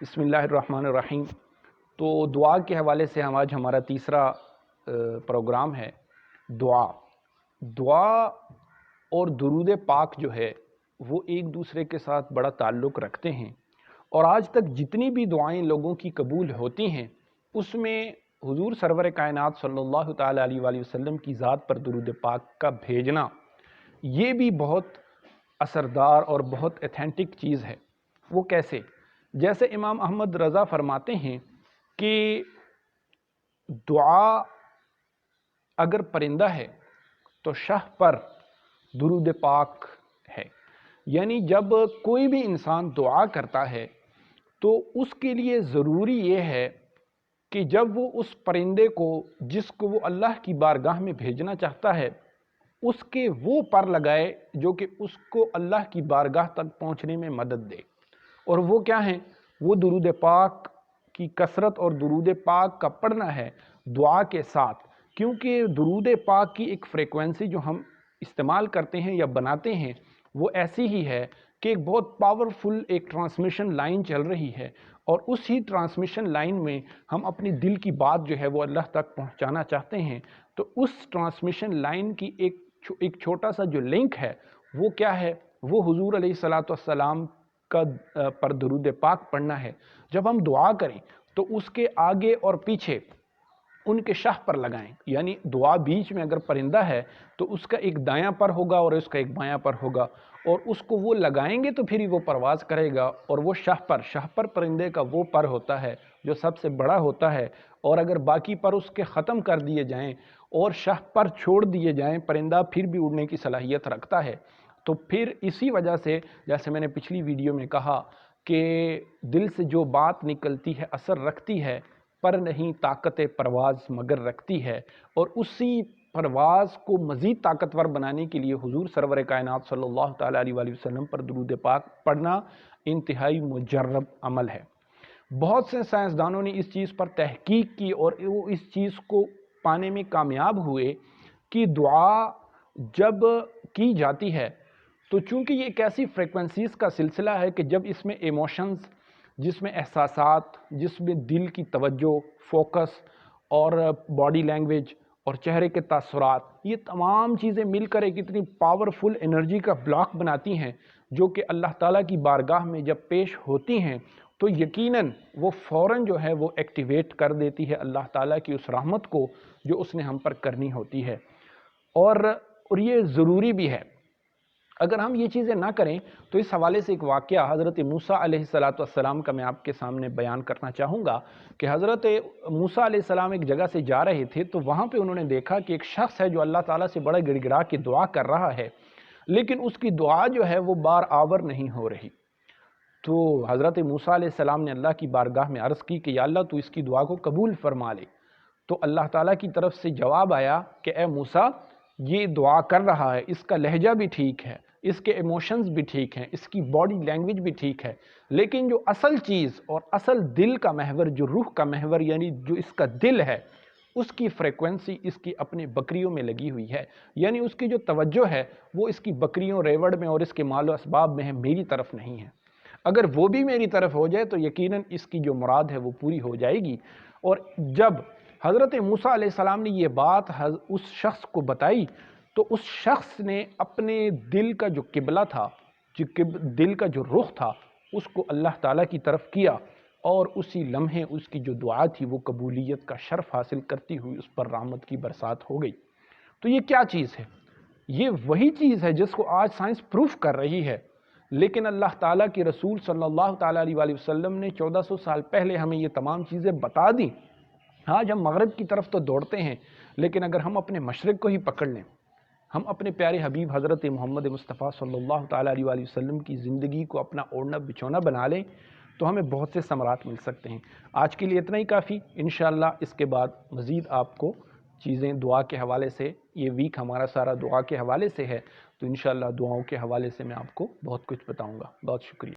بسم اللہ الرحمن الرحیم۔ تو دعا کے حوالے سے آج ہمارا تیسرا پروگرام ہے دعا اور درود پاک جو ہے وہ ایک دوسرے کے ساتھ بڑا تعلق رکھتے ہیں، اور آج تک جتنی بھی دعائیں لوگوں کی قبول ہوتی ہیں اس میں حضور سرور کائنات صلی اللہ تعالیٰ علیہ وآلہ وسلم کی ذات پر درود پاک کا بھیجنا یہ بھی بہت اثردار اور بہت ایتھینٹک چیز ہے۔ وہ کیسے؟ جیسے امام احمد رضا فرماتے ہیں کہ دعا اگر پرندہ ہے تو شاہ پر درود پاک ہے، یعنی جب کوئی بھی انسان دعا کرتا ہے تو اس کے لیے ضروری یہ ہے کہ جب وہ اس پرندے کو جس کو وہ اللہ کی بارگاہ میں بھیجنا چاہتا ہے اس کے وہ پر لگائے جو کہ اس کو اللہ کی بارگاہ تک پہنچنے میں مدد دے، اور وہ کیا ہیں؟ وہ درود پاک کی کثرت اور درود پاک کا پڑھنا ہے دعا کے ساتھ، کیونکہ درود پاک کی ایک فریکوینسی جو ہم استعمال کرتے ہیں یا بناتے ہیں وہ ایسی ہی ہے کہ ایک بہت پاورفل ایک ٹرانسمیشن لائن چل رہی ہے، اور اسی ٹرانسمیشن لائن میں ہم اپنی دل کی بات جو ہے وہ اللہ تک پہنچانا چاہتے ہیں۔ تو اس ٹرانسمیشن لائن کی ایک چھوٹا سا جو لنک ہے وہ کیا ہے؟ وہ حضور علیہ السلام کا پر درود پاک پڑھنا ہے۔ جب ہم دعا کریں تو اس کے آگے اور پیچھے ان کے شاہ پر لگائیں، یعنی دعا بیچ میں اگر پرندہ ہے تو اس کا ایک دایاں پر ہوگا اور اس کا ایک بایاں پر ہوگا، اور اس کو وہ لگائیں گے تو پھر ہی وہ پرواز کرے گا، اور وہ شاہ پر پرندے کا وہ پر ہوتا ہے جو سب سے بڑا ہوتا ہے، اور اگر باقی پر اس کے ختم کر دیے جائیں اور شاہ پر چھوڑ دیے جائیں پرندہ پھر بھی اڑنے کی صلاحیت رکھتا ہے۔ تو پھر اسی وجہ سے جیسے میں نے پچھلی ویڈیو میں کہا کہ دل سے جو بات نکلتی ہے اثر رکھتی ہے، پر نہیں طاقت پرواز مگر رکھتی ہے، اور اسی پرواز کو مزید طاقتور بنانے کے لیے حضور سرور کائنات صلی اللہ تعالیٰ علیہ وآلہ وسلم پر درود پاک پڑھنا انتہائی مجرب عمل ہے۔ بہت سے سائنسدانوں نے اس چیز پر تحقیق کی اور وہ اس چیز کو پانے میں کامیاب ہوئے کہ دعا جب کی جاتی ہے تو چونکہ یہ ایک ایسی فریکوینسیز کا سلسلہ ہے کہ جب اس میں ایموشنز، جس میں احساسات، جس میں دل کی توجہ، فوکس اور باڈی لینگویج اور چہرے کے تاثرات، یہ تمام چیزیں مل کر ایک اتنی پاورفل انرجی کا بلاک بناتی ہیں جو کہ اللہ تعالیٰ کی بارگاہ میں جب پیش ہوتی ہیں تو یقیناً وہ فوراً جو ہے وہ ایکٹیویٹ کر دیتی ہے اللہ تعالیٰ کی اس رحمت کو جو اس نے ہم پر کرنی ہوتی ہے، اور یہ ضروری بھی ہے۔ اگر ہم یہ چیزیں نہ کریں تو اس حوالے سے ایک واقعہ حضرت موسیٰ علیہ السلام کا میں آپ کے سامنے بیان کرنا چاہوں گا کہ حضرت موسیٰ علیہ السلام ایک جگہ سے جا رہے تھے تو وہاں پہ انہوں نے دیکھا کہ ایک شخص ہے جو اللہ تعالیٰ سے بڑا گڑ گڑا کے دعا کر رہا ہے، لیکن اس کی دعا جو ہے وہ بار آور نہیں ہو رہی۔ تو حضرت موسیٰ علیہ السلام نے اللہ کی بارگاہ میں عرض کی کہ یا اللہ تو اس کی دعا کو قبول فرما لے۔ تو اللہ تعالیٰ کی طرف سے جواب آیا کہ اے موسیٰ، یہ دعا کر رہا ہے، اس کا لہجہ بھی ٹھیک ہے، اس کے ایموشنز بھی ٹھیک ہیں، اس کی باڈی لینگویج بھی ٹھیک ہے، لیکن جو اصل چیز اور اصل دل کا محور، جو روح کا محور یعنی جو اس کا دل ہے، اس کی فریکوینسی اس کی اپنے بکریوں میں لگی ہوئی ہے، یعنی اس کی جو توجہ ہے وہ اس کی بکریوں، ریوڑ میں اور اس کے مال و اسباب میں ہے، میری طرف نہیں ہے۔ اگر وہ بھی میری طرف ہو جائے تو یقیناً اس کی جو مراد ہے وہ پوری ہو جائے گی۔ اور جب حضرت موسیٰ علیہ السلام نے یہ بات اس شخص کو بتائی تو اس شخص نے اپنے دل کا جو قبلہ تھا، دل کا جو رخ تھا، اس کو اللہ تعالیٰ کی طرف کیا، اور اسی لمحے اس کی جو دعا تھی وہ قبولیت کا شرف حاصل کرتی ہوئی اس پر رحمت کی برسات ہو گئی۔ تو یہ کیا چیز ہے؟ یہ وہی چیز ہے جس کو آج سائنس پروف کر رہی ہے، لیکن اللہ تعالیٰ کے رسول صلی اللہ تعالیٰ علیہ وآلہ وسلم نے 1400 سال پہلے ہمیں یہ تمام چیزیں بتا دیں۔ آج ہم مغرب کی طرف تو دوڑتے ہیں، لیکن اگر ہم اپنے مشرق کو ہی پکڑ لیں، ہم اپنے پیارے حبیب حضرت محمد مصطفیٰ صلی اللہ تعالیٰ علیہ وآلہ وسلم کی زندگی کو اپنا اوڑھنا بچھونا بنا لیں تو ہمیں بہت سے ثمرات مل سکتے ہیں۔ آج کے لیے اتنا ہی کافی، انشاءاللہ اس کے بعد مزید آپ کو چیزیں دعا کے حوالے سے، یہ ویک ہمارا سارا دعا کے حوالے سے ہے، تو انشاءاللہ دعاؤں کے حوالے سے میں آپ کو بہت کچھ بتاؤں گا۔ بہت شکریہ۔